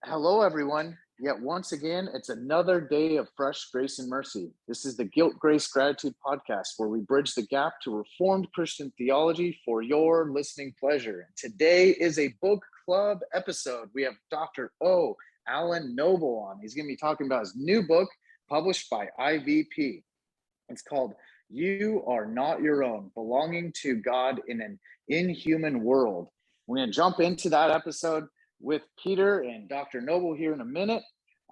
Hello, everyone. Yet once again, it's another day of fresh grace and mercy. This is the Guilt, Grace, Gratitude podcast, where we bridge the gap to Reformed Christian theology for your listening pleasure. Today is a book club episode. We have Dr. O. Alan Noble on. He's going to be talking about his new book published by IVP. It's called You Are Not Your Own, Belonging to God in an Inhuman World. We're going to jump into that episode with Peter and Dr. Noble here in a minute.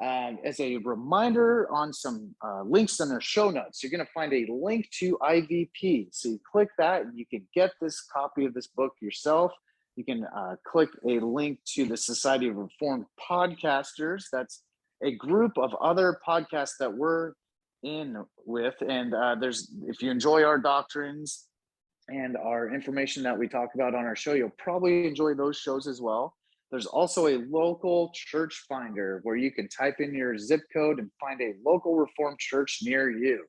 As a reminder on some links in their show notes, you're going to find a link to IVP. So you click that and you can get this copy of this book yourself. You can click a link to the Society of Reformed Podcasters. That's a group of other podcasts that we're in with. And if you enjoy our doctrines and our information that we talk about on our show, you'll probably enjoy those shows as well. There's also a local church finder where you can type in your zip code and find a local Reformed church near you.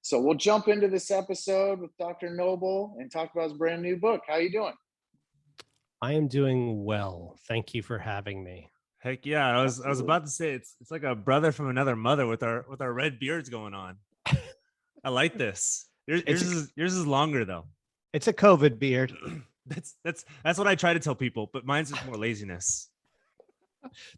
So we'll jump into this episode with Dr. Noble and talk about his brand new book. How you doing? I am doing well. Thank you for having me. Heck yeah. I was about to say it's like a brother from another mother with our red beards going on. I like this. Yours is longer though. It's a COVID beard. That's what I try to tell people, but mine's just more laziness.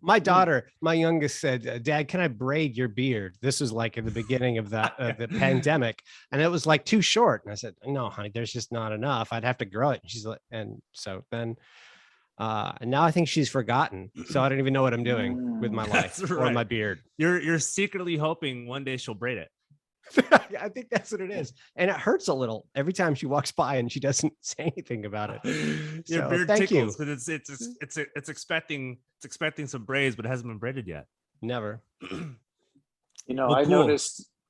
My daughter, my youngest, said, "Dad, can I braid your beard?" This was like in the beginning of that the pandemic, and it was like too short. And I said, "No, honey, there's just not enough. I'd have to grow it." And she's like, and so then, and now I think she's forgotten. So I don't even know what I'm doing with my life or my beard. You're secretly hoping one day she'll braid it. I think that's what it is, and it hurts a little every time she walks by and she doesn't say anything about it. Your beard tickles because it's expecting some braids, but it hasn't been braided yet. Never. Well, cool.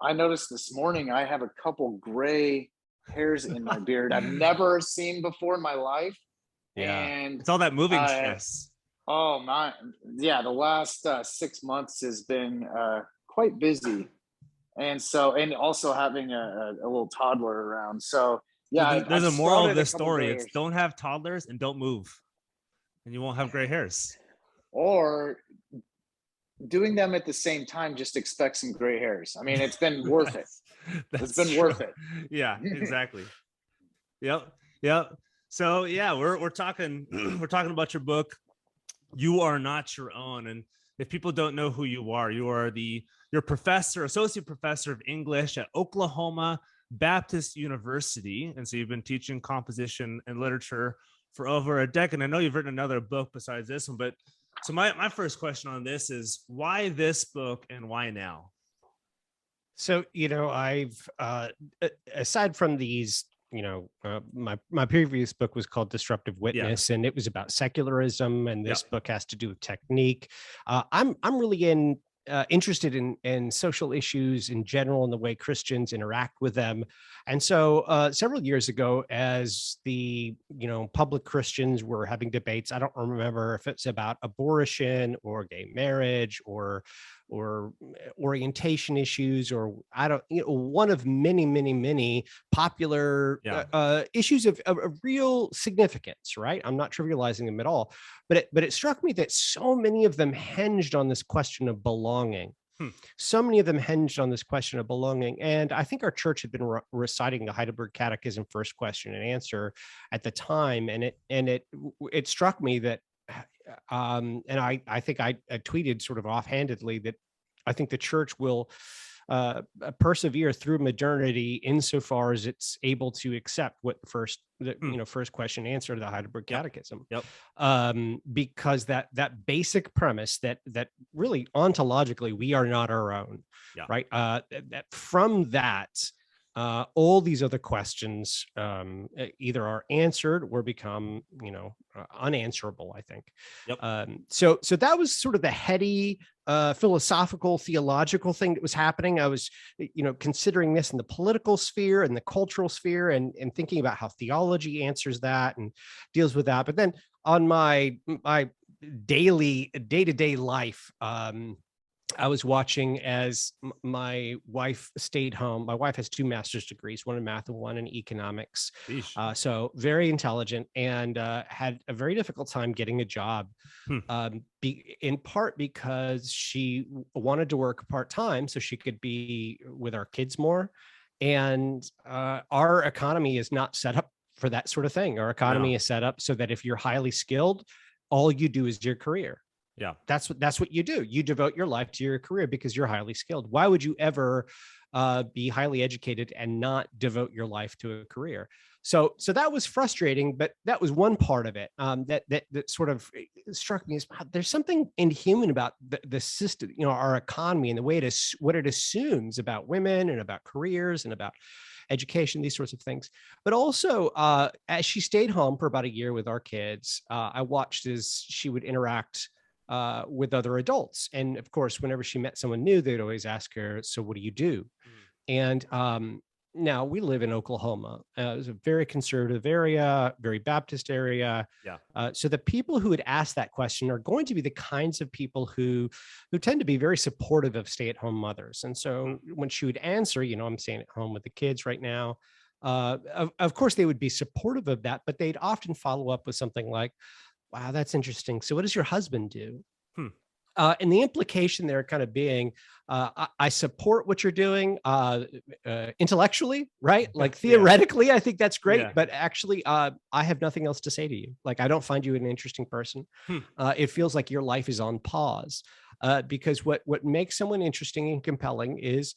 I noticed this morning I have a couple gray hairs in my beard I've never seen before in my life. Yeah, and it's all that moving stress. Oh my, yeah. The last 6 months has been quite busy. And also having a little toddler around. So yeah, there's a moral of this story. It's don't have toddlers and don't move, and you won't have gray hairs. Or doing them at the same time, just expect some gray hairs. I mean, it's been worth it. It's been worth it. Yeah, exactly. Yep. So yeah, we're talking about your book. You Are Not Your Own, and if people don't know who you are you're associate professor of English at Oklahoma Baptist University. And so you've been teaching composition and literature for over a decade. I know you've written another book besides this one, but so my first question on this is why this book and why now? So, I've, aside from these, my previous book was called Disruptive Witness, and it was about secularism, and this book has to do with technique. I'm really interested in social issues in general and the way Christians interact with them. And so several years ago, as the public Christians were having debates, I don't remember if it's about abortion or gay marriage or orientation issues, or one of many popular issues of real significance, right? I'm not trivializing them at all, but it struck me that so many of them hinged on this question of belonging. So many of them hinged on this question of belonging. And I think our church had been reciting the Heidelberg Catechism first question and answer at the time. And it struck me that, and I think I tweeted sort of offhandedly that I think the church will persevere through modernity insofar as it's able to accept what first question answer to the Heidelberg Catechism. Because that basic premise that really ontologically we are not our own, right? That from that, all these other questions either are answered or become, unanswerable, I think. So that was sort of the heady philosophical, theological thing that was happening. I was, considering this in the political sphere and the cultural sphere and thinking about how theology answers that and deals with that. But then on my day-to-day life, I was watching as my wife stayed home. My wife has 2 master's degrees, one in math and one in economics. So very intelligent, and had a very difficult time getting a job, in part because she wanted to work part-time so she could be with our kids more. And our economy is not set up for that sort of thing. Our economy is set up so that if you're highly skilled, all you do is your career. Yeah. That's what you do. You devote your life to your career because you're highly skilled. Why would you ever be highly educated and not devote your life to a career? So that was frustrating, but that was one part of it that sort of struck me as, wow, there's something inhuman about the system, our economy, and the way what it assumes about women and about careers and about education, these sorts of things. But also, as she stayed home for about a year with our kids, I watched as she would interact with other adults. And of course, whenever she met someone new, they'd always ask her, so what do you do? And now we live in Oklahoma. It's a very conservative area, very Baptist area. So the people who would ask that question are going to be the kinds of people who tend to be very supportive of stay-at-home mothers. And so when she would answer, I'm staying at home with the kids right now, of course they would be supportive of that, but they'd often follow up with something like, wow, that's interesting. So what does your husband do? And the implication there kind of being, I support what you're doing intellectually, right? Like theoretically, I think that's great, but actually, I have nothing else to say to you. Like, I don't find you an interesting person. It feels like your life is on pause, because what makes someone interesting and compelling is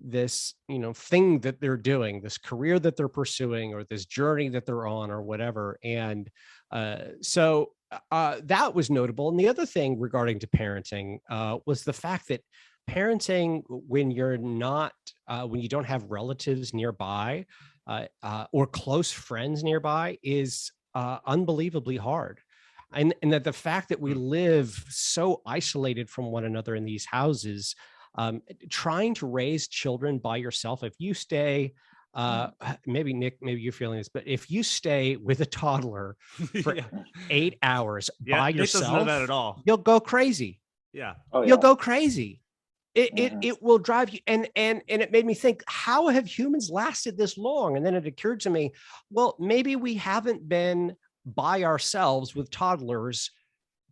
this, thing that they're doing, this career that they're pursuing, or this journey that they're on, or whatever. And so that was notable. And the other thing regarding to parenting was the fact that parenting, when you're not, when you don't have relatives nearby or close friends nearby, is unbelievably hard. And that the fact that we live so isolated from one another in these houses, trying to raise children by yourself, if you stay, maybe Nick, maybe you're feeling this, but if you stay with a toddler for 8 hours by yourself, doesn't know that at all. You'll go crazy. You'll go crazy. It will drive you. And it made me think, how have humans lasted this long? And then it occurred to me, well, maybe we haven't been by ourselves with toddlers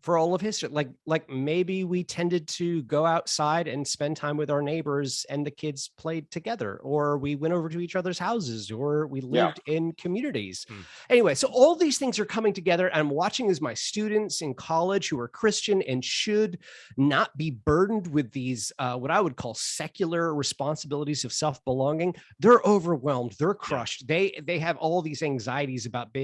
for all of history. Like maybe we tended to go outside and spend time with our neighbors and the kids played together, or we went over to each other's houses, or we lived in communities. Anyway, so all these things are coming together. And I'm watching as my students in college who are Christian and should not be burdened with these, what I would call secular responsibilities of self-belonging. They're overwhelmed. They're crushed. They have all these anxieties about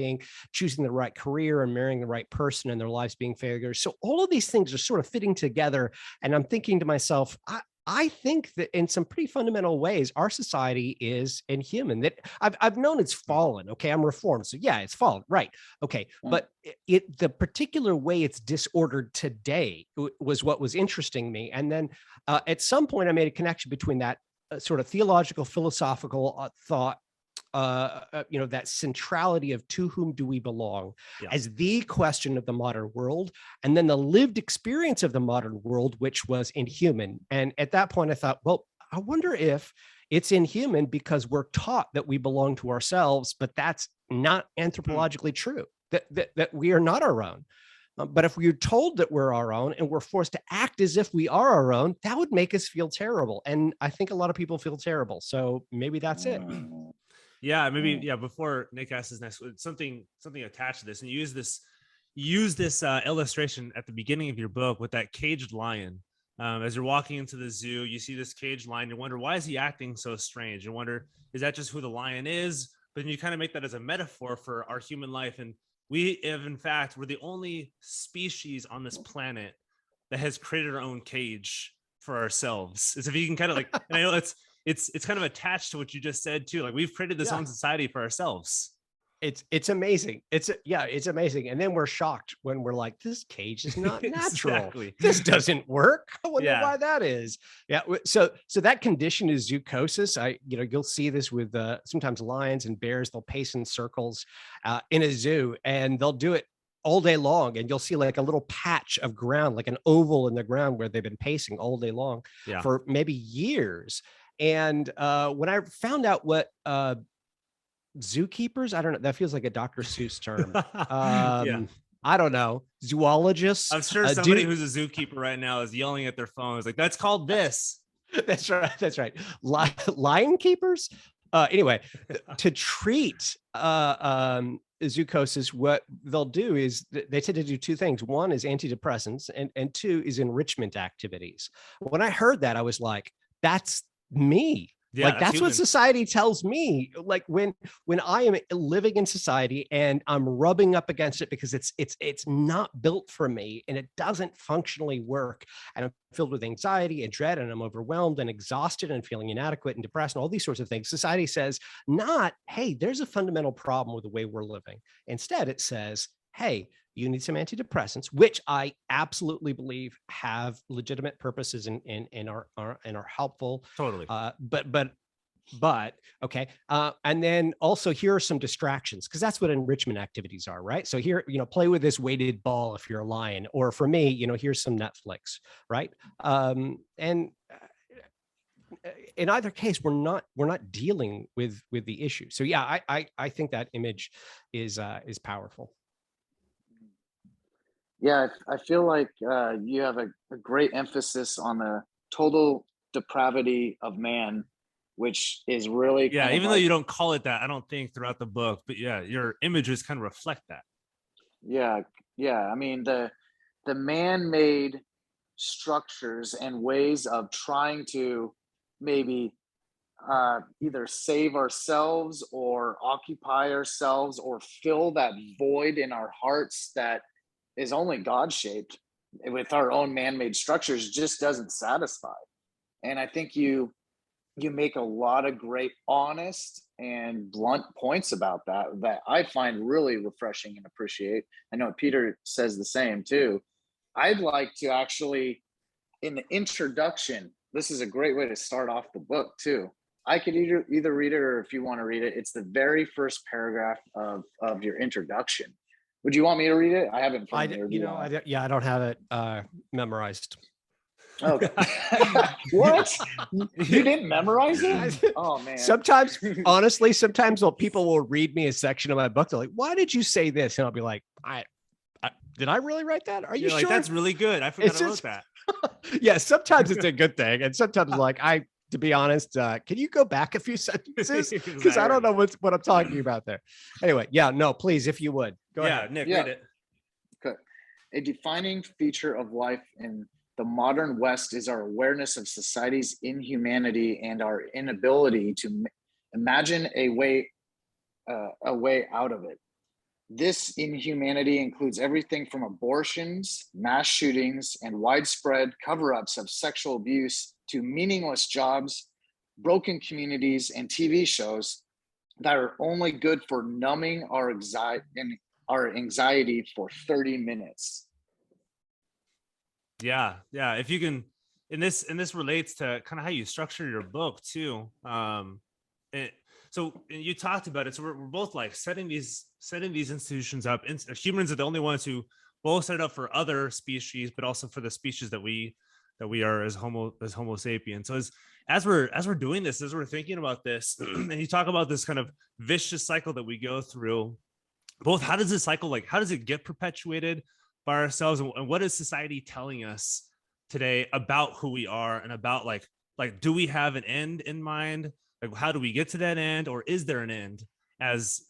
choosing the right career and marrying the right person, and their lives being failures. So all of these things are sort of fitting together. And I'm thinking to myself, I think that in some pretty fundamental ways, our society is inhuman. That I've known it's fallen. Okay, I'm Reformed, so yeah, it's fallen, right? Okay, but the particular way it's disordered today was what was interesting me. And then at some point, I made a connection between that sort of theological, philosophical thought, that centrality of to whom do we belong as the question of the modern world, and then the lived experience of the modern world, which was inhuman. And at that point I thought, well, I wonder if it's inhuman because we're taught that we belong to ourselves, but that's not anthropologically true, that we are not our own. But if we're told that we're our own and we're forced to act as if we are our own, that would make us feel terrible. And I think a lot of people feel terrible. So maybe that's it. Yeah, maybe. Yeah, before Nick asks his next, something attached to this, and use this illustration at the beginning of your book with that caged lion. As you're walking into the zoo, you see this caged lion. You wonder, why is he acting so strange? You wonder, is that just who the lion is? But then you kind of make that as a metaphor for our human life, and we have, in fact, we're the only species on this planet that has created our own cage for ourselves. As if you can kind of like, and I know it's kind of attached to what you just said too. Like, we've created this own society for ourselves. It's amazing. It's amazing. And then we're shocked when we're like, this cage is not natural. Exactly. This doesn't work. I wonder why that is. Yeah. So that condition is zookosis. You'll see this with sometimes lions and bears. They'll pace in circles in a zoo, and they'll do it all day long, and you'll see like a little patch of ground, like an oval in the ground where they've been pacing all day long for maybe years. And when I found out what zookeepers, I don't know, that feels like a Dr. Seuss term. I don't know, zoologists. I'm sure somebody who's a zookeeper right now is yelling at their phones like, that's called this. That's right. Lion keepers. Anyway, to treat zookosis, what they'll do is they tend to do two things. One is antidepressants, and two is enrichment activities. When I heard that, I was like, that's me. Yeah, like that's what society tells me. Like when I am living in society and I'm rubbing up against it because it's not built for me and it doesn't functionally work, and I'm filled with anxiety and dread, and I'm overwhelmed and exhausted and feeling inadequate and depressed and all these sorts of things. Society says not, hey, there's a fundamental problem with the way we're living. Instead, it says, hey, you need some antidepressants, which I absolutely believe have legitimate purposes and are helpful. Totally. But okay. And then also here are some distractions, because that's what enrichment activities are, right? So here, play with this weighted ball if you're a lion, or for me, here's some Netflix, right? And in either case, we're not dealing with the issue. So yeah, I think that image is powerful. Yeah, I feel like you have a great emphasis on the total depravity of man, which is really even though you don't call it that, I don't think throughout the book, but yeah, your images kind of reflect that. Yeah. I mean, the man-made structures and ways of trying to maybe either save ourselves or occupy ourselves or fill that void in our hearts that is only God-shaped with our own man-made structures just doesn't satisfy. And I think you make a lot of great, honest and blunt points about that I find really refreshing and appreciate. I know Peter says the same too. I'd like to actually, in the introduction, this is a great way to start off the book too. I could either read it, or if you want to read it, it's the very first paragraph of your introduction. Would you want me to read it? I have it in front of me. I don't have it memorized. Okay. What? You didn't memorize it? Oh man. Sometimes people will read me a section of my book. They're like, "Why did you say this?" And I'll be like, "I did I really write that? Are you sure?" Like, that's really good. I forgot I wrote that. Yeah, sometimes it's a good thing, and sometimes to be honest, can you go back a few sentences? Because I don't know what I'm talking about there. Anyway, please, if you would. Go ahead. Nick, read it. Okay. A defining feature of life in the modern West is our awareness of society's inhumanity and our inability to imagine a way out of it. This inhumanity includes everything from abortions, mass shootings, and widespread cover-ups of sexual abuse to meaningless jobs, broken communities, and TV shows that are only good for numbing our anxiety for 30 minutes. Yeah. If you can, and this relates to kind of how you structure your book too. So you talked about it. So we're both like setting these institutions up. Humans are the only ones who both set it up for other species, but also for the species that we are as Homo sapiens. So as we're doing this, as we're thinking about this, and you talk about this kind of vicious cycle that we go through, both how does this cycle, how does it get perpetuated by ourselves, and what is society telling us today about who we are, and about like do we have an end in mind? Like, how do we get to that end, or is there an end as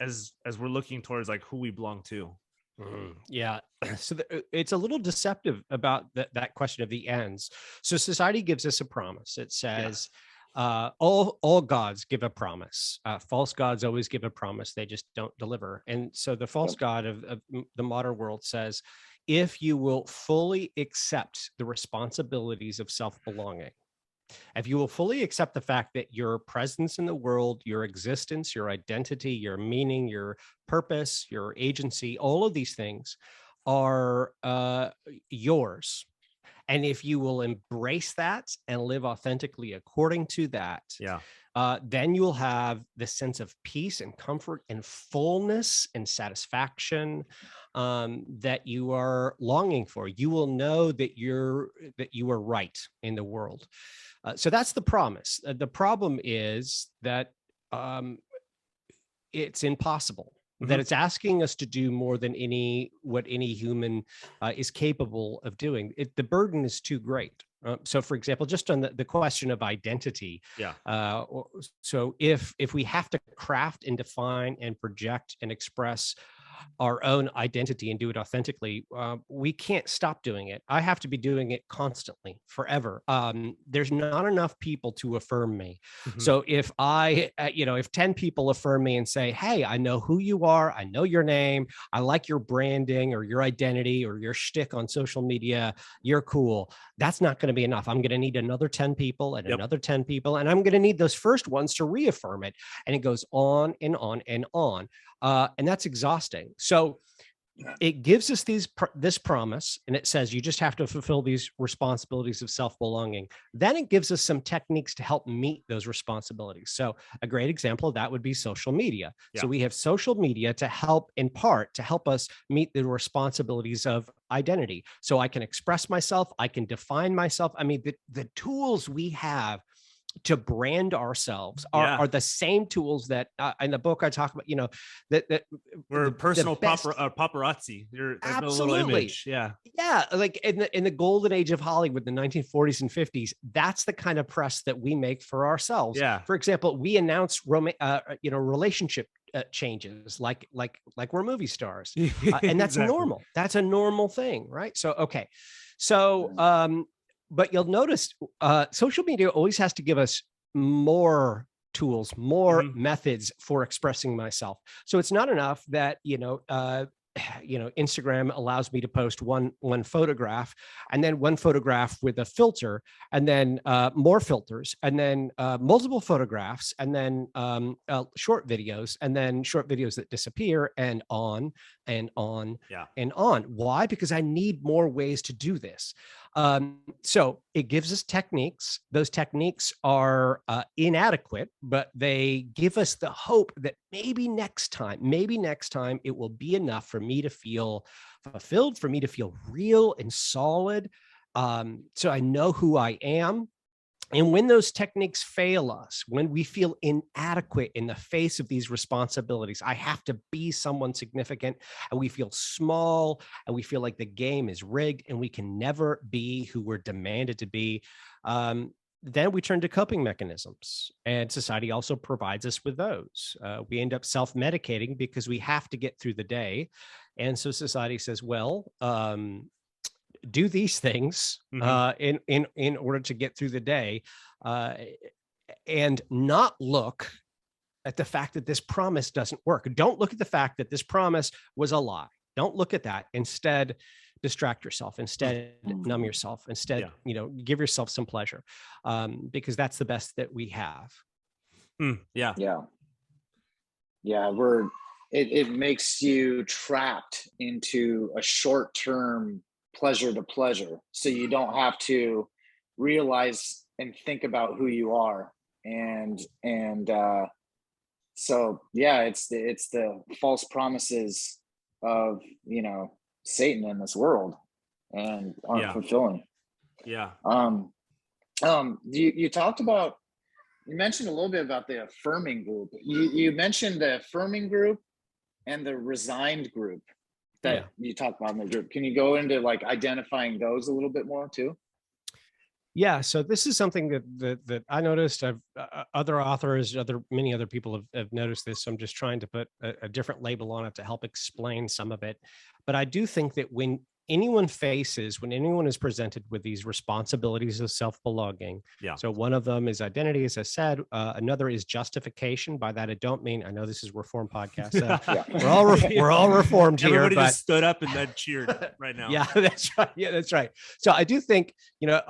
we're looking towards who we belong to? Yeah. So it's a little deceptive about that question of the ends. So society gives us a promise. It says, all gods give a promise. False gods always give a promise. They just don't deliver. And so the false god of the modern world says, if you will fully accept the responsibilities of self-belonging, if you will fully accept the fact that your presence in the world, your existence, your identity, your meaning, your purpose, your agency, all of these things are yours. And if you will embrace that and live authentically according to that, then you'll have this sense of peace and comfort and fullness and satisfaction that you are longing for. You will know that you are right in the world. So that's the promise. The problem is that it's impossible. That it's asking us to do more than what any human is capable of doing. The burden is too great. So, for example, just on the question of identity. So if we have to craft and define and project and express our own identity and do it authentically, we can't stop doing it. I have to be doing it constantly, forever. There's not enough people to affirm me. So if if 10 people affirm me and say, hey, I know who you are, I know your name, I like your branding or your identity or your shtick on social media, you're cool, that's not going to be enough. I'm going to need another 10 people and another 10 people, and I'm going to need those first ones to reaffirm it. And it goes on and on and on. And that's exhausting. So it gives us this promise, and it says you just have to fulfill these responsibilities of self-belonging. Then it gives us some techniques to help meet those responsibilities. So a great example of that would be social media. So we have social media to help, in part, to help us meet the responsibilities of identity. So I can express myself, I can define myself. I mean, the tools we have to brand ourselves are the same tools that in the book I talk about, that we're personal paparazzi. There's no little image. Like in the golden age of Hollywood, the 1940s and 50s, that's the kind of press that we make for ourselves. For example, we announce relationship changes like we're movie stars, and that's normal. That's a normal thing, right? But you'll notice social media always has to give us more tools, more methods for expressing myself. So it's not enough that, Instagram allows me to post one photograph, and then one photograph with a filter, and then more filters, and then multiple photographs, and then short videos, and then short videos that disappear, and on and on and on. Why? Because I need more ways to do this. So it gives us techniques. Those techniques are inadequate, but they give us the hope that maybe next time it will be enough for me to feel fulfilled, for me to feel real and solid. So I know who I am. And when those techniques fail us, when we feel inadequate in the face of these responsibilities, I have to be someone significant, and we feel small, and we feel like the game is rigged, and we can never be who we're demanded to be, then we turn to coping mechanisms. And society also provides us with those. We end up self-medicating because we have to get through the day. And so society says, well, do these things in order to get through the day, and not look at the fact that this promise doesn't work. Don't look at the fact that this promise was a lie. Don't look at that. Instead, distract yourself. Instead, numb yourself. Instead, give yourself some pleasure, because that's the best that we have. It makes you trapped into a short-term pleasure to pleasure, so you don't have to realize and think about who you are, it's the false promises of Satan in this world, and aren't fulfilling. You talked about, you mentioned a little bit about the affirming group. You mentioned the affirming group and the resigned group that you talked about in the group. Can you go into identifying those a little bit more too? Yeah, so this is something that I noticed. Other authors, many other people have noticed this. So I'm just trying to put a different label on it to help explain some of it. But I do think that when anyone is presented with these responsibilities of self-belonging. So one of them is identity, as I said. Another is justification. By that, I don't mean, I know this is Reformed podcast. So we're all Reformed here. Everybody just stood up and then cheered right now. Yeah, that's right. Yeah, that's right. So I do think, there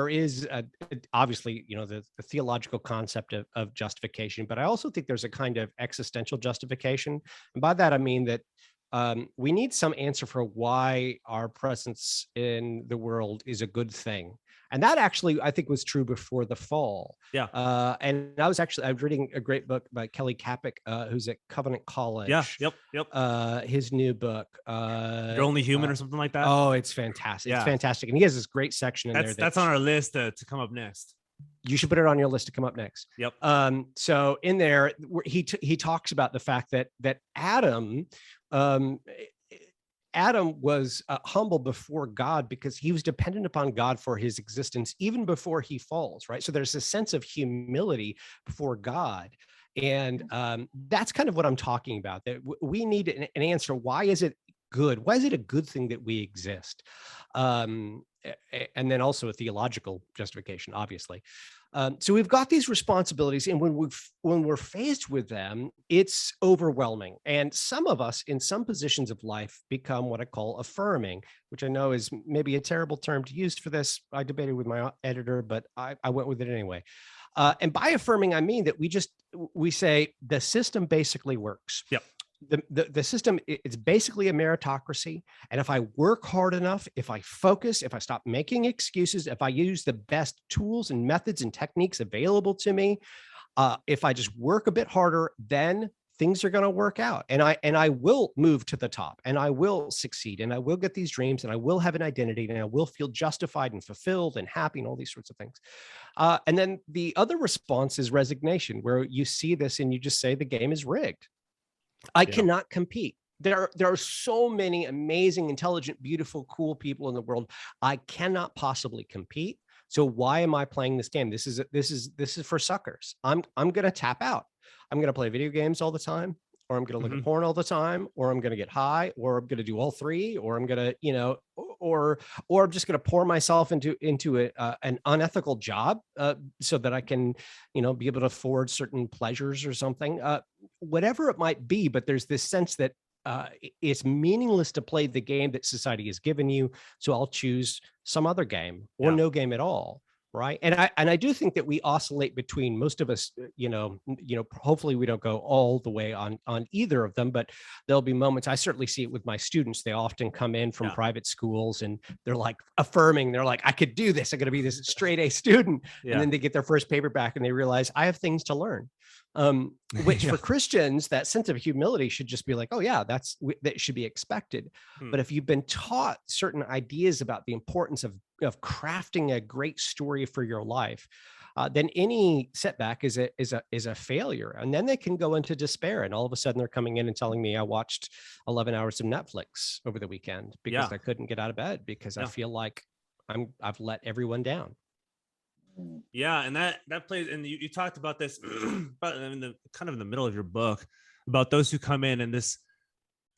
is obviously, the theological concept of justification, but I also think there's a kind of existential justification. And by that, I mean that we need some answer for why our presence in the world is a good thing. And that actually, I think, was true before the fall. Yeah. And I was reading a great book by Kelly Kapic, who's at Covenant College. Yeah. Yep. His new book, You're Only Human, or something like that. Oh, it's fantastic. It's fantastic. And he has this great section in there. That's on our list to come up next. You should put it on your list to come up next. Yep. So in there, he talks about the fact that Adam was humble before God because he was dependent upon God for his existence, even before he falls, right? So there's a sense of humility before God. And that's kind of what I'm talking about, that we need an answer. Why is it good? Why is it a good thing that we exist? And then also a theological justification, obviously. So we've got these responsibilities, and when we're faced with them, it's overwhelming. And some of us in some positions of life become what I call affirming, which I know is maybe a terrible term to use for this. I debated with my editor, but I went with it anyway. And by affirming, I mean that we say the system basically works. Yep. The system, it's basically a meritocracy. And if I work hard enough, if I focus, if I stop making excuses, if I use the best tools and methods and techniques available to me, if I just work a bit harder, then things are going to work out. And I will move to the top, and I will succeed, and I will get these dreams, and I will have an identity, and I will feel justified and fulfilled and happy and all these sorts of things. And then the other response is resignation, where you see this and you just say the game is rigged. I cannot compete. There are so many amazing, intelligent, beautiful, cool people in the world. I cannot possibly compete. So why am I playing this game? This is for suckers. I'm going to tap out. I'm going to play video games all the time, or I'm going to look at porn all the time, or I'm going to get high, or I'm going to do all three, or I'm going to, or I'm just going to pour myself into an unethical job so that I can, be able to afford certain pleasures or something, whatever it might be. But there's this sense that it's meaningless to play the game that society has given you. So I'll choose some other game or no game at all. Right. And I do think that we oscillate between, most of us, hopefully we don't go all the way on either of them, but there'll be moments. I certainly see it with my students. They often come in from private schools and they're like affirming. They're like, I could do this. I'm going to be this straight A student. Yeah. And then they get their first paper back and they realize I have things to learn. Which for Christians, that sense of humility should just be like, oh yeah, that should be expected. But if you've been taught certain ideas about the importance of crafting a great story for your life, then any setback is a failure. And then they can go into despair. And all of a sudden they're coming in and telling me I watched 11 hours of Netflix over the weekend because I couldn't get out of bed because I feel like I've let everyone down. Yeah, and that plays, and you talked about this, but in the middle of your book, about those who come in, and this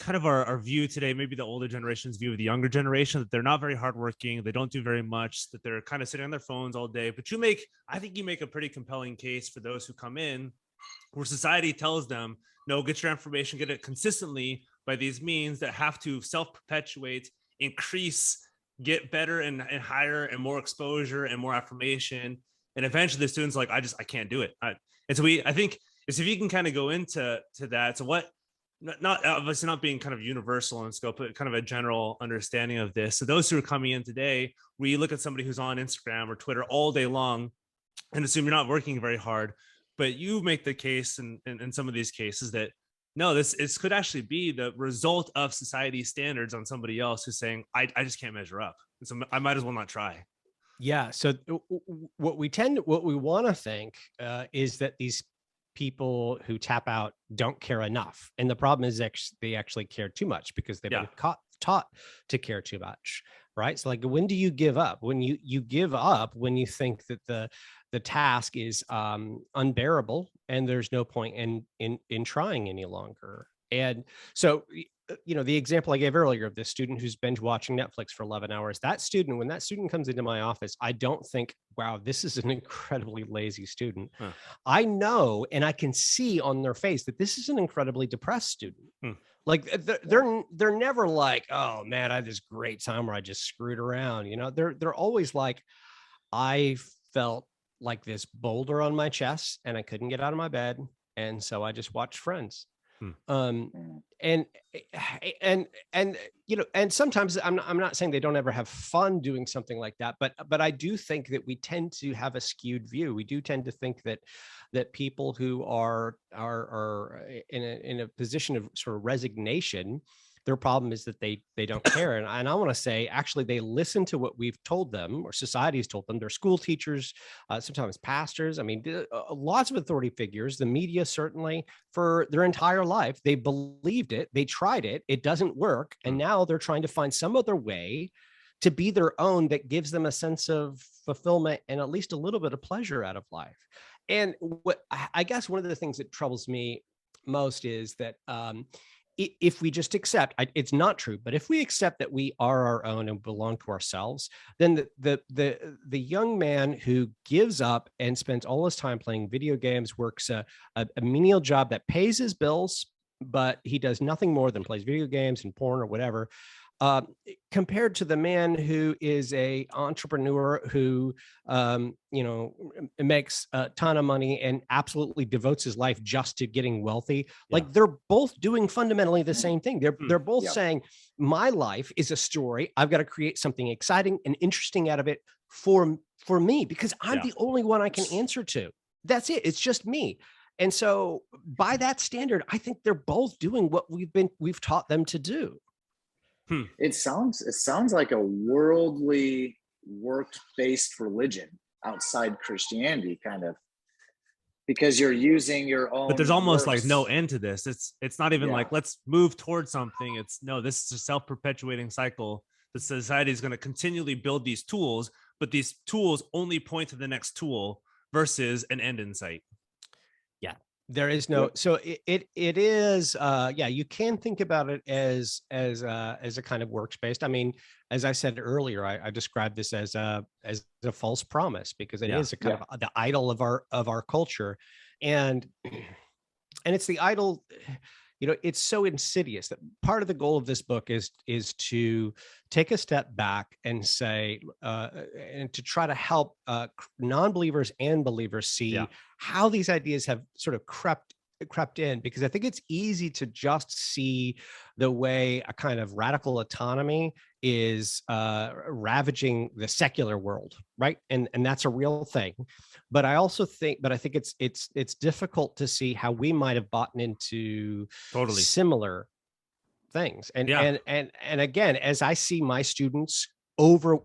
kind of our view today, maybe the older generation's view of the younger generation, that they're not very hardworking, they don't do very much, that they're kind of sitting on their phones all day. But I think you make a pretty compelling case for those who come in, where society tells them, no, get your information, get it consistently by these means that have to self-perpetuate, increase, get better and higher and more exposure and more affirmation. And eventually the students are like, I can't do it. And so I think if you can kind of go into that. So what, not obviously not being kind of universal in scope, but kind of a general understanding of this. So those who are coming in today, where you look at somebody who's on Instagram or Twitter all day long and assume you're not working very hard, but you make the case in some of these cases that no, this could actually be the result of society's standards on somebody else who's saying, I just can't measure up. So I might as well not try. Yeah. So what we want to think is that these people who tap out don't care enough. And the problem is they actually care too much because they've been taught to care too much. Right. So like, when do you give up? When you give up, when you think that the task is unbearable and there's no point in trying any longer. And so, the example I gave earlier of this student who's binge watching Netflix for 11 hours, when that student comes into my office, I don't think, wow, this is an incredibly lazy student. Huh. I know, and I can see on their face that this is an incredibly depressed student. Like they're never like, oh man, I had this great time where I just screwed around. They're always like, I felt like this boulder on my chest and I couldn't get out of my bed. And so I just watched Friends. And you know, and sometimes I'm not saying they don't ever have fun doing something like that, but I do think that we tend to have a skewed view. We do tend to think that people who are in a position of sort of resignation, their problem is that they don't care. And I want to say, actually, they listen to what we've told them, or society has told them. They're school teachers, sometimes pastors. I mean, lots of authority figures, the media, certainly, for their entire life. They believed it. They tried it. It doesn't work. And now they're trying to find some other way to be their own that gives them a sense of fulfillment and at least a little bit of pleasure out of life. And what I guess one of the things that troubles me most is that if we just accept, it's not true, but if we accept that we are our own and belong to ourselves, then the young man who gives up and spends all his time playing video games, works a menial job that pays his bills, but he does nothing more than plays video games and porn or whatever, compared to the man who is a entrepreneur who, you know, makes a ton of money and absolutely devotes his life just to getting wealthy. Like, they're both doing fundamentally the same thing. They're both saying, my life is a story. I've got to create something exciting and interesting out of it for me, because I'm the only one I can answer to. That's it. It's just me. And so by that standard, I think they're both doing what we've taught them to do. It sounds like a worldly work-based religion outside Christianity, kind of, because you're using your own. But there's almost works. like no end to this. It's not even like, let's move towards something. It's no, this is a self-perpetuating cycle. The society is going to continually build these tools, but these tools only point to the next tool versus an end in sight. Yeah. There is no, so it is, you can think about it as a kind of works-based. I mean, as I said earlier, I described this as a false promise, because it is a kind of the idol of our culture. And it's the idol, you know, it's so insidious that part of the goal of this book is to take a step back and say, and to try to help non-believers and believers see how these ideas have sort of crept in, because I think it's easy to just see the way a kind of radical autonomy is ravaging the secular world, right? And that's a real thing. But I think it's difficult to see how we might have bought into similar things. And again, as I see my students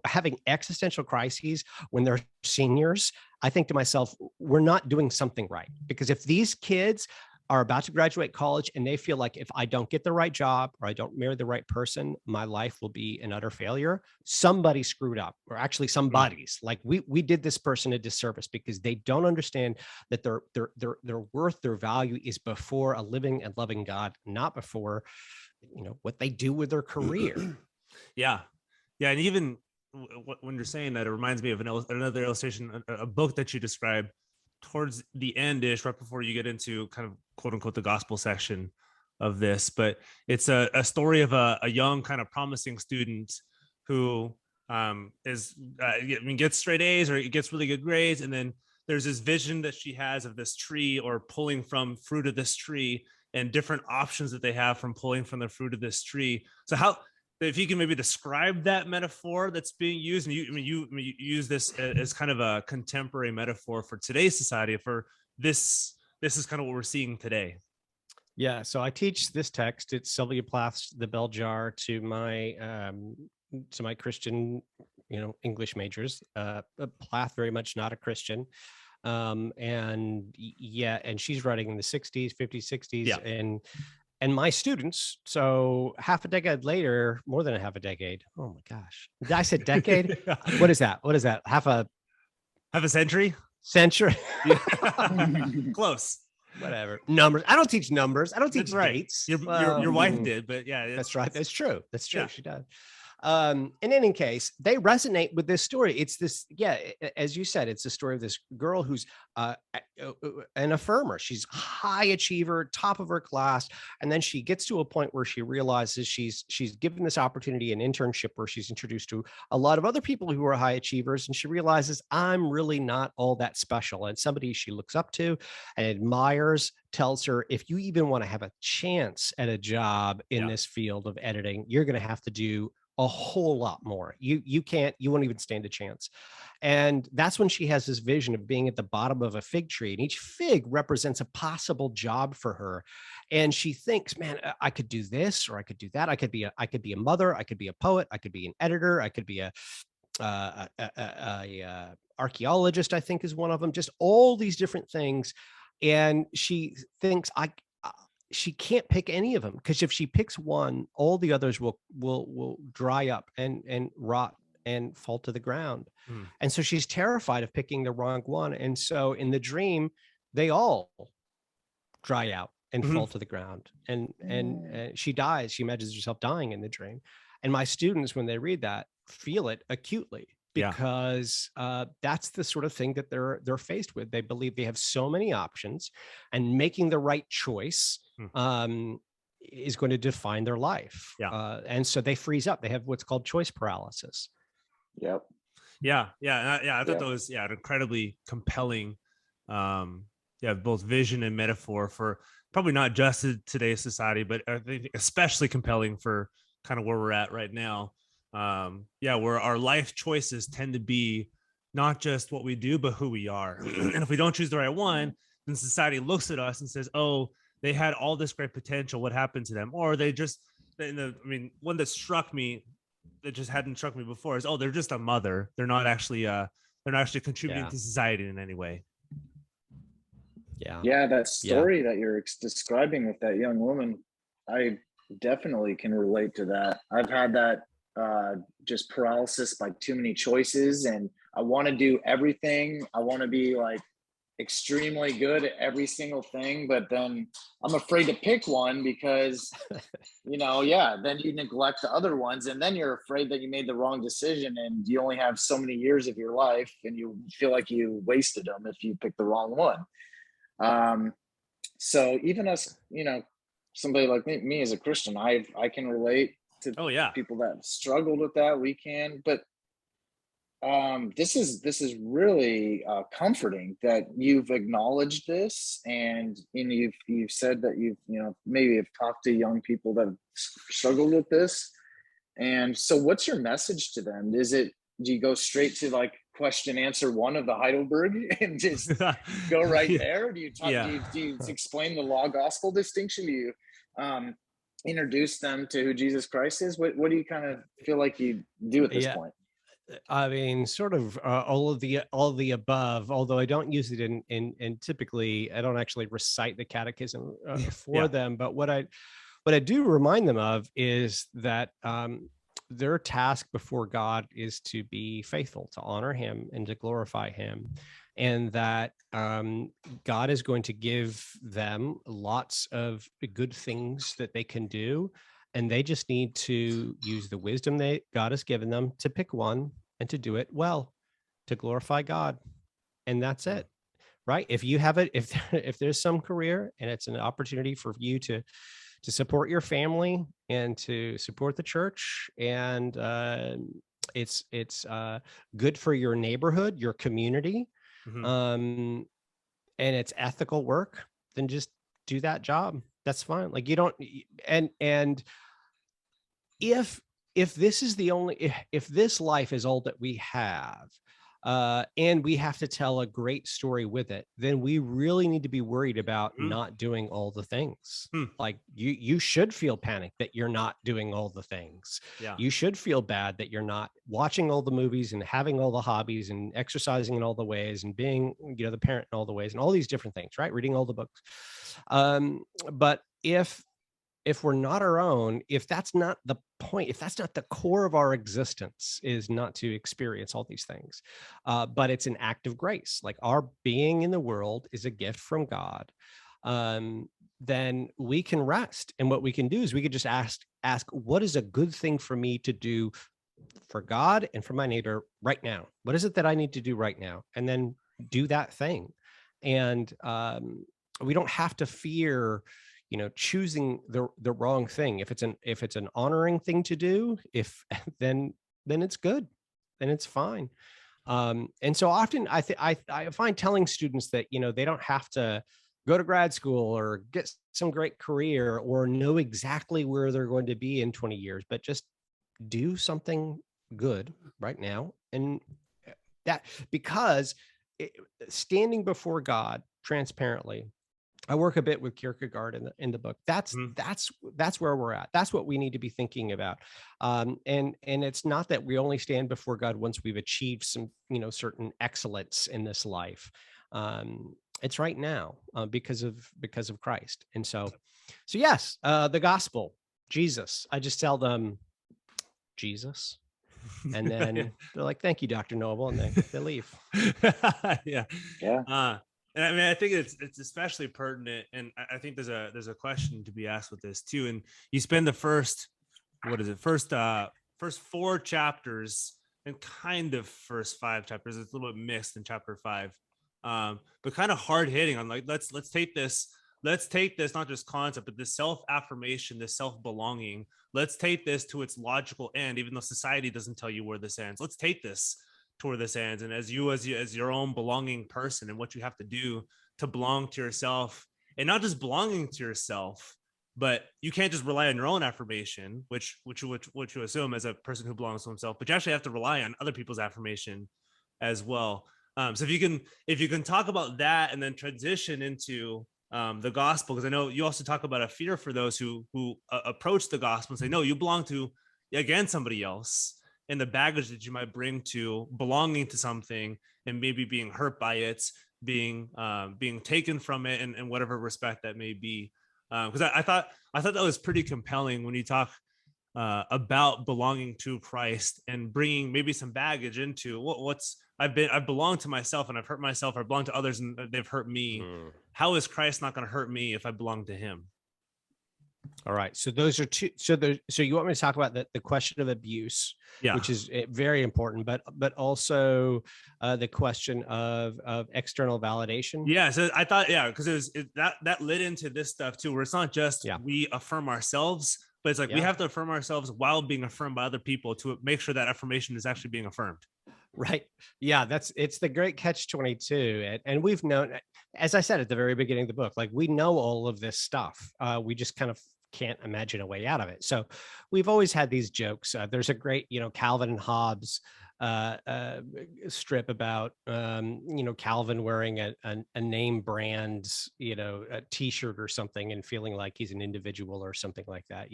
having existential crises when they're seniors, I think to myself, we're not doing something right. Because if these kids are about to graduate college and they feel like, if I don't get the right job or I don't marry the right person, my life will be an utter failure, somebody screwed up, or actually somebody's like, we did this person a disservice, because they don't understand that their worth, their value is before a living and loving God, not before, you know, what they do with their career. Yeah. And even when you're saying that, it reminds me of another illustration, a book that you described towards the end-ish, right before you get into kind of quote unquote the gospel section of this. But it's a story of a young kind of promising student who gets straight A's, or gets really good grades. And then there's this vision that she has of this tree, or pulling from fruit of this tree, and different options that they have from pulling from the fruit of this tree. So if you can maybe describe that metaphor that's being used, and you use this as kind of a contemporary metaphor for today's society, for this is kind of what we're seeing today. Yeah. So I teach this text. It's Sylvia Plath's The Bell Jar to my Christian, you know, English majors. Plath very much not a Christian. And she's writing in the 60s, 50s, 60s, and my students, so half a decade later, more than a half a decade. Oh my gosh. I said decade? What is that? Half a century? Century. Close. Whatever. Numbers. I don't teach numbers. I don't teach dates. Your wife did, but that's right. That's true. That's true. Yeah. She does. In any case, they resonate with this story. It's this, yeah, as you said, it's the story of this girl who's an affirmer. She's high achiever, top of her class, and then she gets to a point where she realizes she's given this opportunity, an internship where she's introduced to a lot of other people who are high achievers, and she realizes I'm really not all that special. And somebody she looks up to and admires tells her, if you even want to have a chance at a job in this field of editing, you're going to have to do a whole lot more. You won't even stand a chance. And that's when she has this vision of being at the bottom of a fig tree, and each fig represents a possible job for her. And she thinks, man, I could do this, or I could do that. I could be a mother. I could be a poet. I could be an editor. I could be a archaeologist, I think is one of them, just all these different things. And she thinks she can't pick any of them, because if she picks one, all the others will dry up and rot and fall to the ground. And so she's terrified of picking the wrong one. And so in the dream, they all dry out and fall to the ground. And she dies. She imagines herself dying in the dream. And my students, when they read that, feel it acutely, because that's the sort of thing that they're faced with. They believe they have so many options, and making the right choice is going to define their life. And so they freeze up. They have what's called choice paralysis. Yep. I thought that was an incredibly compelling both vision and metaphor for probably not just today's society, but I think especially compelling for kind of where we're at right now. Where our life choices tend to be not just what we do, but who we are. And if we don't choose the right one, then society looks at us and says, oh, they had all this great potential. What happened to them? Or they just, one that struck me that just hadn't struck me before is, oh, they're just a mother. They're not actually contributing to society in any way. That story that you're describing with that young woman, I definitely can relate to that. I've had that just paralysis by too many choices, and I want to do everything. I want to be like extremely good at every single thing, but then I'm afraid to pick one because then you neglect the other ones, and then you're afraid that you made the wrong decision, and you only have so many years of your life, and you feel like you wasted them if you pick the wrong one. So even us, somebody like me as a Christian, I can relate to people that struggled with that. We can, but this is really comforting that you've acknowledged this, and you've said that you've maybe have talked to young people that have struggled with this. And so what's your message to them? Do you go straight to like question answer 1 of the Heidelberg and just go right there? Do you talk, do you explain the law gospel distinction? Do you introduce them to who Jesus Christ is? What do you kind of feel like you do at this point? I mean, sort of all of the above, although I don't use it in typically, I don't actually recite the catechism for them. But what I do remind them of is that their task before God is to be faithful, to honor him and to glorify him. And that God is going to give them lots of good things that they can do. And they just need to use the wisdom that God has given them to pick one and to do it well, to glorify God. And that's it, right? If you have it, if there's some career and it's an opportunity for you to support your family and to support the church, and it's good for your neighborhood, your community, and it's ethical work, then just do that job. That's fine. Like, you don't, and if this is the only, if this life is all that we have, and we have to tell a great story with it, then we really need to be worried about not doing all the things. Like you should feel panicked that you're not doing all the things. You should feel bad that you're not watching all the movies and having all the hobbies and exercising in all the ways and being, the parent in all the ways and all these different things, right? Reading all the books. But if we're not our own, if that's not the point, if that's not the core of our existence, is not to experience all these things, but it's an act of grace. Like, our being in the world is a gift from God. then we can rest. And what we can do is we could just ask, what is a good thing for me to do for God and for my neighbor right now? What is it that I need to do right now? And then do that thing. And we don't have to fear, choosing the wrong thing. If it's an honoring thing to do, then it's good, then it's fine. And so often I find telling students that, they don't have to go to grad school or get some great career or know exactly where they're going to be in 20 years, but just do something good right now. And that, because standing before God transparently, I work a bit with Kierkegaard in the book. That's where we're at. That's what we need to be thinking about. And it's not that we only stand before God once we've achieved some, certain excellence in this life. It's right now because of Christ. And so yes, the gospel, Jesus. I just tell them Jesus, and then they're like, "Thank you, Dr. Noble," and they leave. Yeah. And I mean, I think it's especially pertinent, and I think there's a question to be asked with this too. And you spend the first 4 chapters and kind of first 5 chapters. It's a little bit mixed in chapter 5, but kind of hard hitting on like let's take this not just concept, but this self-affirmation, this self-belonging. Let's take this to its logical end, even though society doesn't tell you where this ends. Let's take this toward this ends, and as your own belonging person, and what you have to do to belong to yourself, and not just belonging to yourself, but you can't just rely on your own affirmation, which you assume as a person who belongs to himself, but you actually have to rely on other people's affirmation as well. So if you can talk about that and then transition into the gospel, because I know you also talk about a fear for those who approach the gospel and say, no, you belong to, again, somebody else, and the baggage that you might bring to belonging to something and maybe being hurt by it, being taken from it in whatever respect that may be. Because I thought that was pretty compelling when you talk about belonging to Christ and bringing maybe some baggage into I've belonged to myself and I've hurt myself, or belonged to others and they've hurt me. How is Christ not going to hurt me if I belong to him? All right. So those are two. So you want me to talk about the question of abuse, which is very important, but also the question of external validation. Yeah. So I thought, because that led into this stuff too, where it's not just we affirm ourselves, but it's like we have to affirm ourselves while being affirmed by other people to make sure that affirmation is actually being affirmed. Right. Yeah, it's the great catch-22. And we've known, as I said at the very beginning of the book, like we know all of this stuff. We just kind of can't imagine a way out of it. So we've always had these jokes. There's a great, Calvin and Hobbes strip about, Calvin wearing a name brand, a t-shirt or something and feeling like he's an individual or something like that,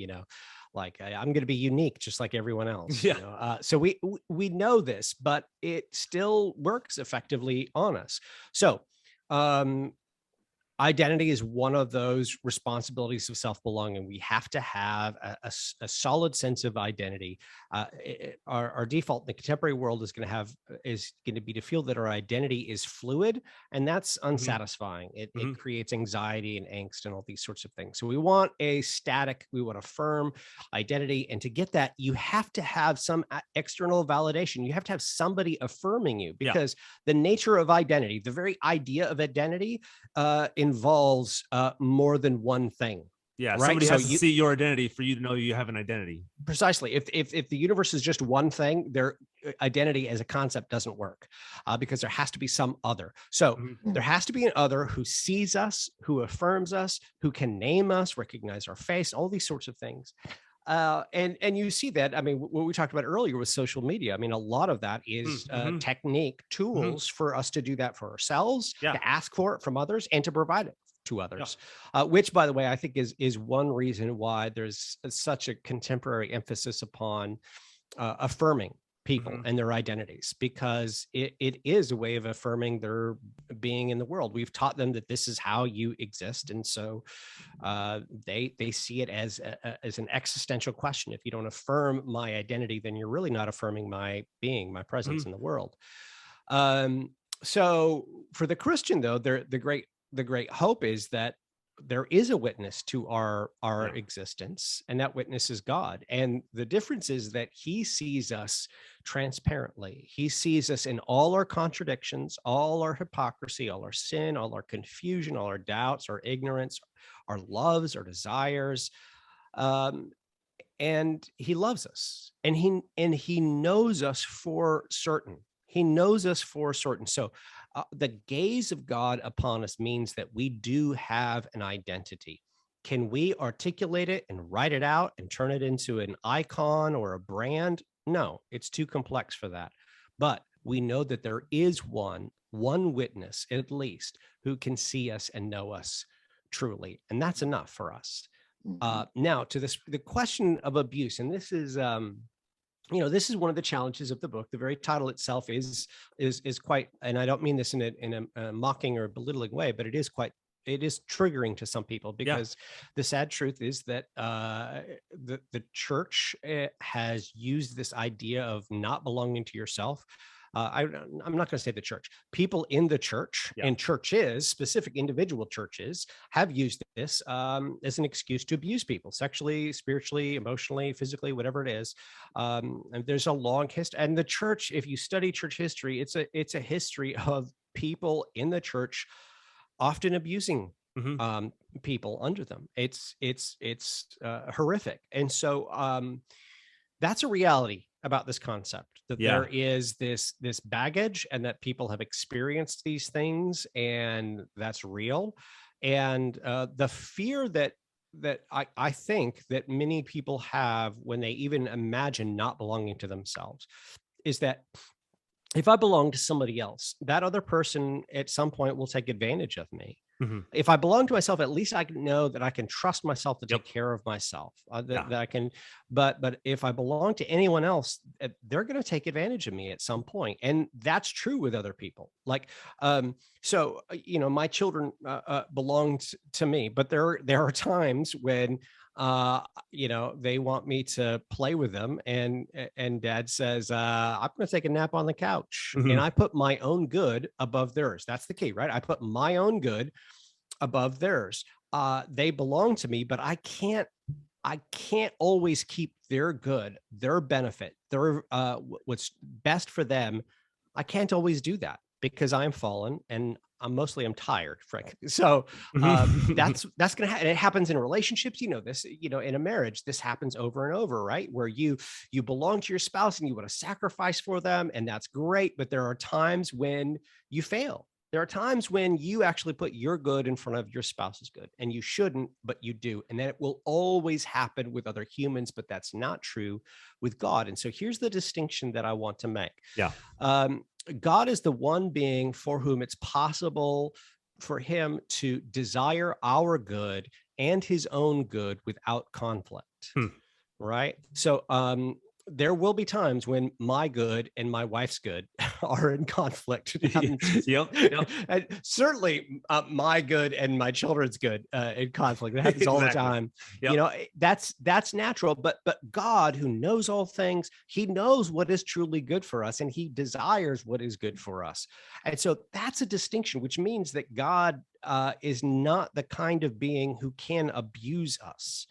like I'm going to be unique, just like everyone else. Yeah. So we know this, but it still works effectively on us. So, identity is one of those responsibilities of self-belonging. We have to have a solid sense of identity. Our default in the contemporary world is going to be to feel that our identity is fluid, and that's unsatisfying. It creates anxiety and angst and all these sorts of things. So we want we want a firm identity. And to get that, you have to have some external validation. You have to have somebody affirming you, because the nature of identity, the very idea of identity, involves more than one thing. Yeah, right? Somebody has to see your identity for you to know you have an identity. Precisely. If the universe is just one thing, their identity as a concept doesn't work, because there has to be some other. So there has to be an other who sees us, who affirms us, who can name us, recognize our face, all these sorts of things. And you see that, I mean, what we talked about earlier with social media, I mean, a lot of that is technique, tools for us to do that for ourselves, to ask for it from others, and to provide it to others, which, by the way, I think is one reason why there's such a contemporary emphasis upon affirming people and their identities, because it is a way of affirming their being in the world. We've taught them that this is how you exist, and so they see it as an existential question. If you don't affirm my identity, then you're really not affirming my being, my presence in the world. So for the Christian, though, the great hope is that there is a witness to our Yeah. existence, and that witness is God. And the difference is that he sees us transparently. He sees us in all our contradictions, all our hypocrisy, all our sin, all our confusion, all our doubts, our ignorance, our loves, our desires. And he loves us, and he knows us for certain. He knows us for certain. So the gaze of God upon us means that we do have an identity. Can we articulate it and write it out and turn it into an icon or a brand? No, it's too complex for that. But we know that there is one witness at least who can see us and know us truly, and that's enough for us. Now to the question of abuse, and this is this is one of the challenges of the book. The very title itself is quite, and I don't mean this in a mocking or belittling way, but it is triggering to some people, because the sad truth is that the church has used this idea of not belonging to yourself. I'm not going to say the church. People in the church and churches, specific individual churches, have used this as an excuse to abuse people sexually, spiritually, emotionally, physically, whatever it is. And there's a long history. And the church, if you study church history, it's a history of people in the church often abusing people under them. It's horrific. And so that's a reality about this concept, that there is this baggage, and that people have experienced these things, and that's real. And the fear that I think that many people have when they even imagine not belonging to themselves is that if I belong to somebody else, that other person at some point will take advantage of me. If I belong to myself, at least I can know that I can trust myself to take care of myself. That I can, but if I belong to anyone else, they're going to take advantage of me at some point, and that's true with other people. Like, so my children belong to me, but there are times when they want me to play with them, and dad says, I'm going to take a nap on the couch, and I put my own good above theirs. That's the key, right? I put my own good above theirs. They belong to me, but I can't always keep their good, their benefit, their what's best for them. I can't always do that, because I'm fallen, and I'm tired, frankly. So that's going to happen. It happens in relationships. This, in a marriage, this happens over and over, right? Where you belong to your spouse and you want to sacrifice for them, and that's great. But there are times when you fail. There are times when you actually put your good in front of your spouse's good, and you shouldn't, but you do. And then it will always happen with other humans, but that's not true with God. And so here's the distinction that I want to make. God is the one being for whom it's possible for him to desire our good and his own good without conflict. Right? So there will be times when my good and my wife's good are in conflict. And certainly my good and my children's good in conflict. It happens all the time. That's natural. But God, who knows all things, he knows what is truly good for us, and he desires what is good for us. And so that's a distinction, which means that God is not the kind of being who can abuse us.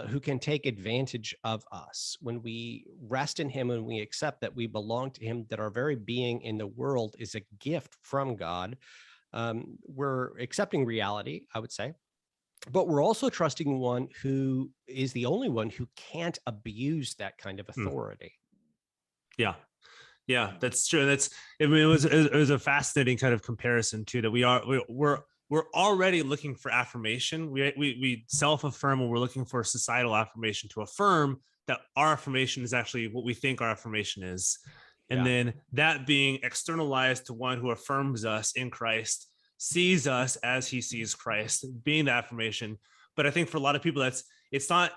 Who can take advantage of us. When we rest in him and we accept that we belong to him, that our very being in the world is a gift from God, we're accepting reality, I would say, but we're also trusting one who is the only one who can't abuse that kind of authority. Yeah, that's true. It was a fascinating kind of comparison too, that we're already looking for affirmation. We self-affirm when we're looking for societal affirmation to affirm that our affirmation is actually what we think our affirmation is. And then that being externalized to one who affirms us in Christ, sees us as he sees Christ, being the affirmation. But I think for a lot of people, it's not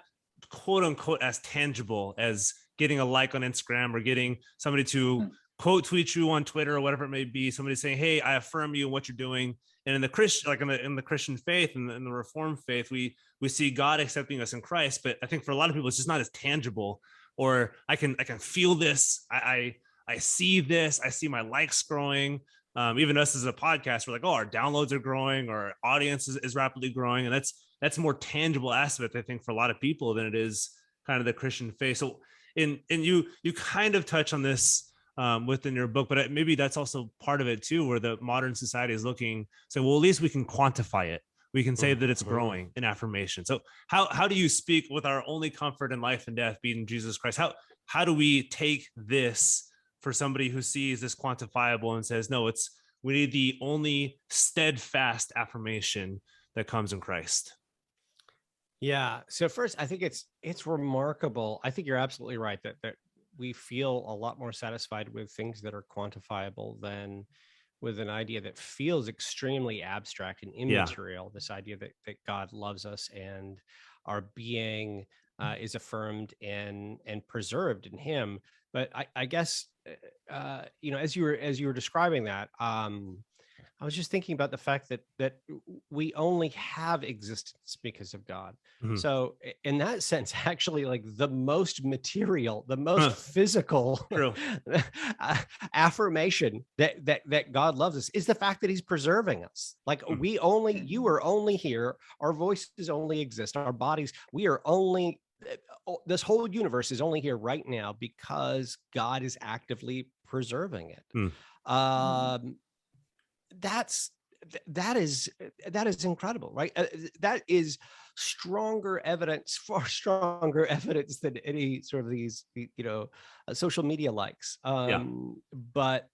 quote unquote as tangible as getting a like on Instagram, or getting somebody to quote tweet you on Twitter or whatever it may be. Somebody saying, hey, I affirm you and what you're doing. And in the Christian, like in the Christian faith and in the Reformed faith, we see God accepting us in Christ. But I think for a lot of people, it's just not as tangible. Or I can feel this. I see this. I see my likes growing. Even us as a podcast, we're like, oh, our downloads are growing, our audience is rapidly growing. And that's a more tangible aspect, I think, for a lot of people than it is kind of the Christian faith. So and you kind of touch on this within your book, but maybe that's also part of it too, where the modern society is looking, so, well, at least we can quantify it. We can say that it's growing in affirmation. So how do you speak with our only comfort in life and death being Jesus Christ? How do we take this for somebody who sees this quantifiable and says, no, we need the only steadfast affirmation that comes in Christ? Yeah. So first, I think it's remarkable. I think you're absolutely right that we feel a lot more satisfied with things that are quantifiable than with an idea that feels extremely abstract and immaterial. This idea that God loves us and our being is affirmed and preserved in Him. But I guess as you were describing that, I was just thinking about the fact that we only have existence because of God. Mm-hmm. So in that sense, actually, like the most material, the most physical affirmation that God loves us is the fact that He's preserving us. Like you are only here. Our voices only exist. Our bodies, we are only, this whole universe is only here right now because God is actively preserving it. That is incredible, right? That is far stronger evidence than any sort of these, social media likes. But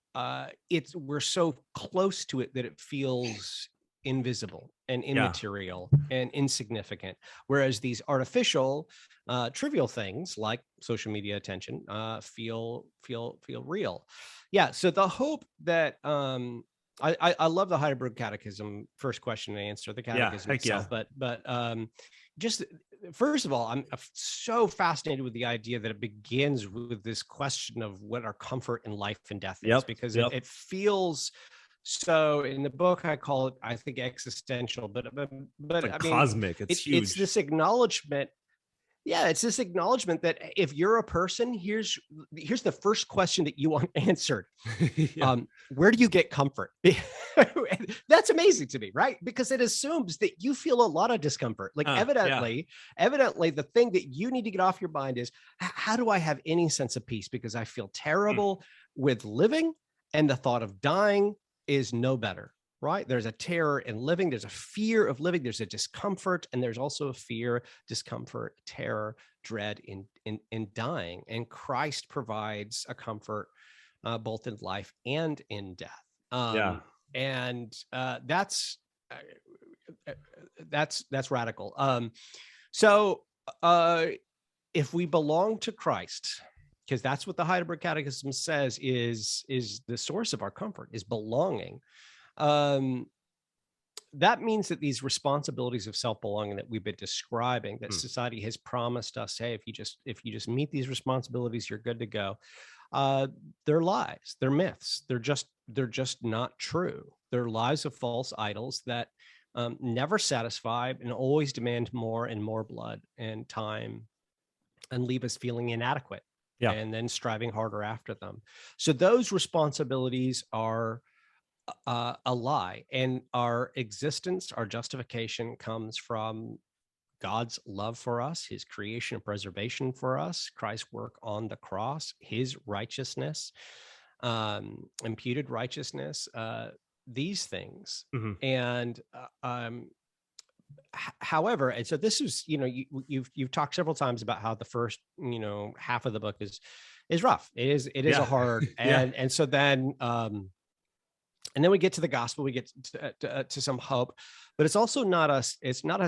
we're so close to it that it feels invisible and immaterial and insignificant. Whereas these artificial, trivial things like social media attention feel real. Yeah. So the hope that I love the Heidelberg Catechism first question and answer, the catechism itself, but just first of all, I'm so fascinated with the idea that it begins with this question of what our comfort in life and death is, because it feels so. In the book, I call it, I think, existential, but like, I mean, cosmic. It's huge. It's this acknowledgement. Yeah, it's this acknowledgement that if you're a person, here's the first question that you want answered. Where do you get comfort? That's amazing to me, right? Because it assumes that you feel a lot of discomfort. Like evidently, the thing that you need to get off your mind is, how do I have any sense of peace? Because I feel terrible with living, and the thought of dying is no better. Right? There's a terror in living. There's a fear of living. There's a discomfort, and there's also a fear, discomfort, terror, dread in dying. And Christ provides a comfort both in life and in death. And that's radical. So if we belong to Christ, because that's what the Heidelberg Catechism says is the source of our comfort, is belonging. That means that these responsibilities of self-belonging that we've been describing, that society has promised us, hey, if you just meet these responsibilities, you're good to go. They're lies, they're myths, they're just not true. They're lies of false idols that never satisfy and always demand more and more blood and time and leave us feeling inadequate and then striving harder after them. So those responsibilities are a lie, and our existence, our justification comes from God's love for us, His creation and preservation for us, Christ's work on the cross, His righteousness, imputed righteousness, these things. And however, and so this is, you've talked several times about how the first, half of the book is rough. It is a hard, and so then and then we get to the gospel, we get to some hope, but it's also not a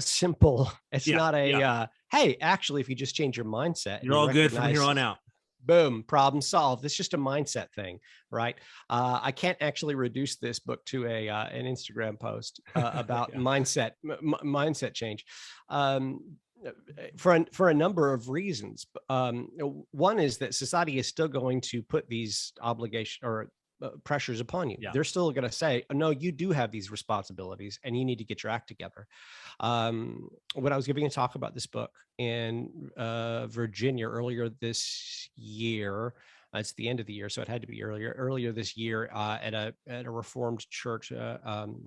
simple, hey, actually, if you just change your mindset, you're all good from here on out. Boom, problem solved. It's just a mindset thing, right? I can't actually reduce this book to an Instagram post about mindset change. For a number of reasons. One is that society is still going to put these obligations or pressures upon you. They're still going to say, no, you do have these responsibilities and you need to get your act together. When I was giving a talk about this book in Virginia earlier this year, It's the end of the year, so it had to be earlier this year, at a Reformed church,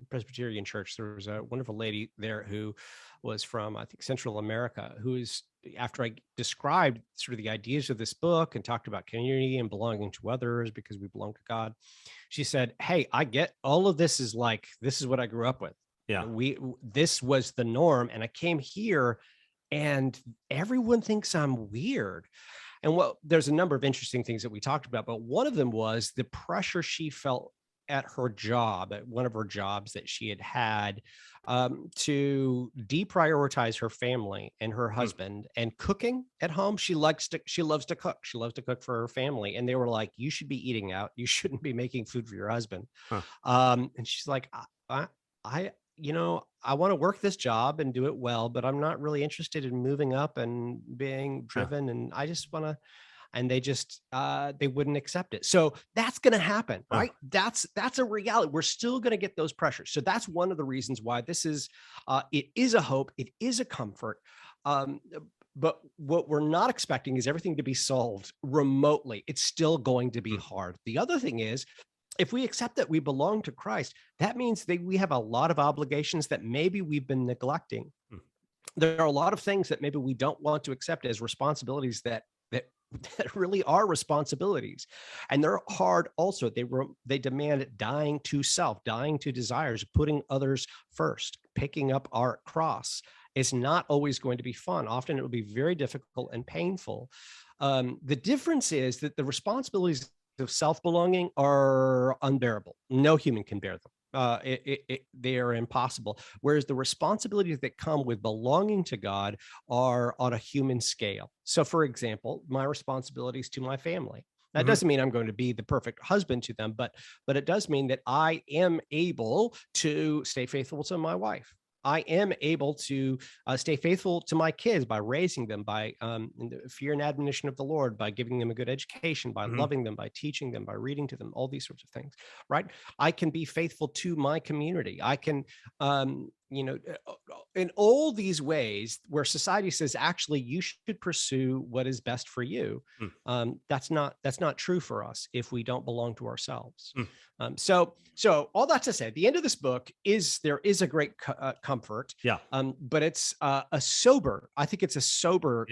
Presbyterian church. There was a wonderful lady there who was from, I think, Central America, who's, after I described sort of the ideas of this book and talked about community and belonging to others because we belong to God, she said, "Hey, I get all of this, is like, this is what I grew up with. Yeah. This was the norm. And I came here and everyone thinks I'm weird." And there's a number of interesting things that we talked about, but one of them was the pressure she felt at her job, at one of her jobs that she had, to deprioritize her family and her husband and cooking at home. She loves to cook. She loves to cook for her family. And they were like, "You should be eating out. You shouldn't be making food for your husband." And she's like, I want to work this job and do it well, but I'm not really interested in moving up and being driven. And I just want to, and they just, they wouldn't accept it. So that's going to happen, right? That's a reality. We're still going to get those pressures. So that's one of the reasons why this is, it is a hope. It is a comfort. But what we're not expecting is everything to be solved remotely. It's still going to be hard. The other thing is, if we accept that we belong to Christ, that means that we have a lot of obligations that maybe we've been neglecting. There are a lot of things that maybe we don't want to accept as responsibilities that really are responsibilities. And they're hard also. They demand dying to self, dying to desires, putting others first, picking up our cross. It's not always going to be fun. Often it will be very difficult and painful. The difference is that the responsibilities of self-belonging are unbearable. No human can bear them. They are impossible. Whereas the responsibilities that come with belonging to God are on a human scale. So, for example, my responsibilities to my family. That doesn't mean I'm going to be the perfect husband to them, but it does mean that I am able to stay faithful to my wife. I am able to stay faithful to my kids by raising them, by fear and admonition of the Lord, by giving them a good education, by loving them, by teaching them, by reading to them, all these sorts of things, right? I can be faithful to my community. I can, in all these ways where society says, actually, you should pursue what is best for you. That's not true for us if we don't belong to ourselves. So all that to say, at the end of this book there is a great comfort. Yeah. But it's I think it's a sober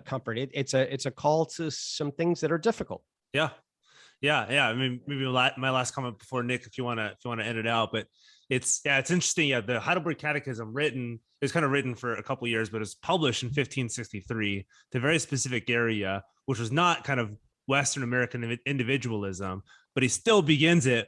comfort. It's a call to some things that are difficult. Yeah. I mean, maybe my last comment before Nick, if you want to end it out, but it's interesting. Yeah. The Heidelberg Catechism is kind of written for a couple of years, but it's published in 1563 to a very specific area, which was not kind of Western American individualism, but he still begins it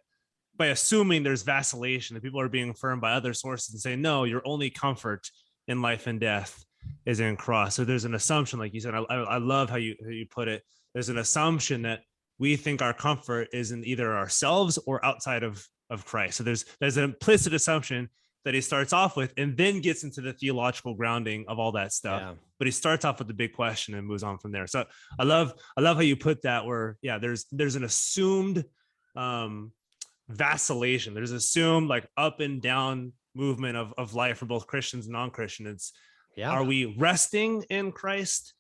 by assuming there's vacillation, that people are being affirmed by other sources and saying, no, your only comfort in life and death is in cross. So there's an assumption, like you said, I love how you put it. There's an assumption that we think our comfort is in either ourselves or outside of Christ. So there's an implicit assumption that he starts off with and then gets into the theological grounding of all that stuff. Yeah. But he starts off with the big question and moves on from there. So I love how you put that, where, there's an assumed vacillation. There's assumed like up and down movement of life for both Christians and non-Christians. Are we resting in Christ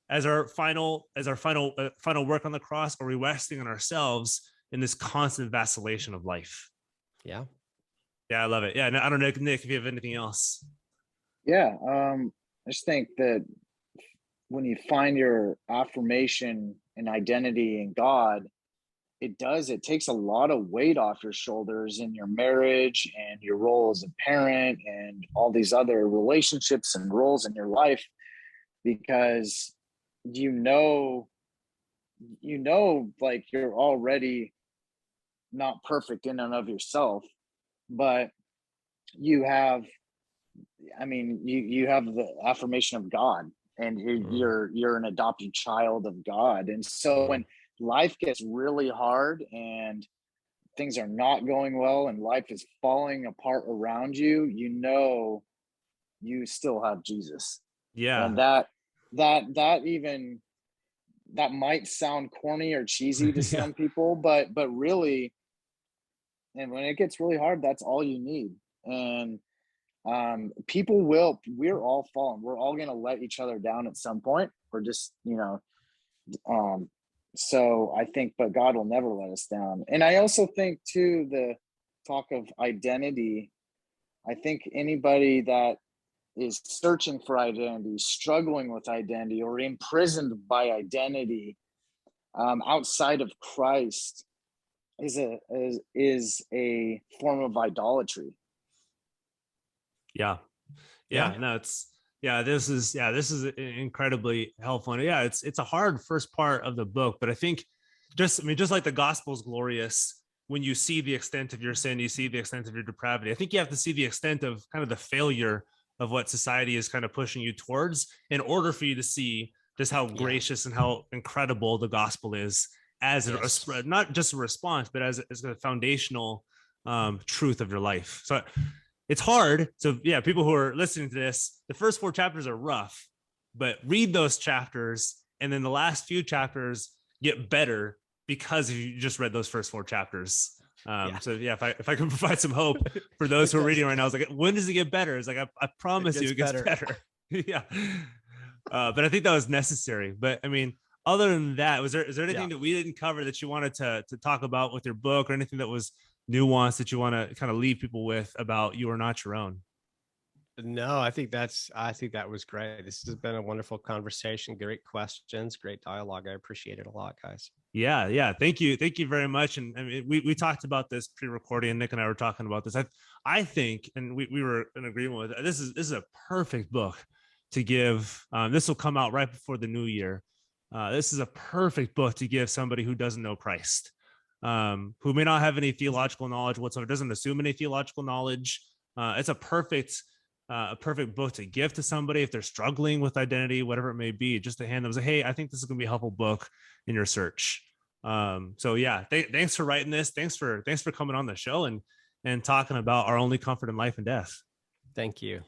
as our final work on the cross? Or are we resting in ourselves in this constant vacillation of life? Yeah. Yeah, I love it. Yeah, I don't know, Nick, if you have anything else. Yeah, I just think that when you find your affirmation and identity in God, it takes a lot of weight off your shoulders in your marriage and your role as a parent and all these other relationships and roles in your life, because like you're already not perfect in and of yourself, but you have the affirmation of God, and you're an adopted child of God. And so when life gets really hard and things are not going well and life is falling apart around you, you still have Jesus. Yeah. And that might sound corny or cheesy to some people, but really, and when it gets really hard, that's all you need. And we're all fallen. We're all going to let each other down at some point. We're just, So I think, but God will never let us down. And I also think too, the talk of identity, I think anybody that is searching for identity, struggling with identity, or imprisoned by identity outside of Christ is a form of idolatry. Yeah. No, this is incredibly helpful. And yeah, it's a hard first part of the book, but I think just like the gospel is glorious when you see the extent of your sin, you see the extent of your depravity. I think you have to see the extent of kind of the failure of what society is kind of pushing you towards in order for you to see just how gracious and how incredible the gospel is as not just a response, but as a foundational truth of your life. So it's hard. So yeah, people who are listening to this, the first 4 chapters are rough, but read those chapters, and then the last few chapters get better because you just read those first 4 chapters. So yeah, if I can provide some hope for those who are reading right now, it's like, when does it get better? It's like, I promise it gets better. Yeah. But I think that was necessary. But I mean, other than that, is there anything that we didn't cover that you wanted to talk about with your book, or anything that was nuanced that you want to kind of leave people with about You Are Not Your Own? No, I think that was great. This has been a wonderful conversation. Great questions, great dialogue. I appreciate it a lot, guys. Yeah. Thank you very much. And I mean, we talked about this pre-recording, and Nick and I were talking about this. I think, and we were in agreement with it, this is a perfect book to give. This will come out right before the new year. This is a perfect book to give somebody who doesn't know Christ, who may not have any theological knowledge whatsoever, doesn't assume any theological knowledge. It's a perfect book to give to somebody if they're struggling with identity, whatever it may be, just to hand them, say, hey, I think this is going to be a helpful book in your search. So yeah, thanks for writing this. Thanks for coming on the show and talking about our only comfort in life and death. Thank you.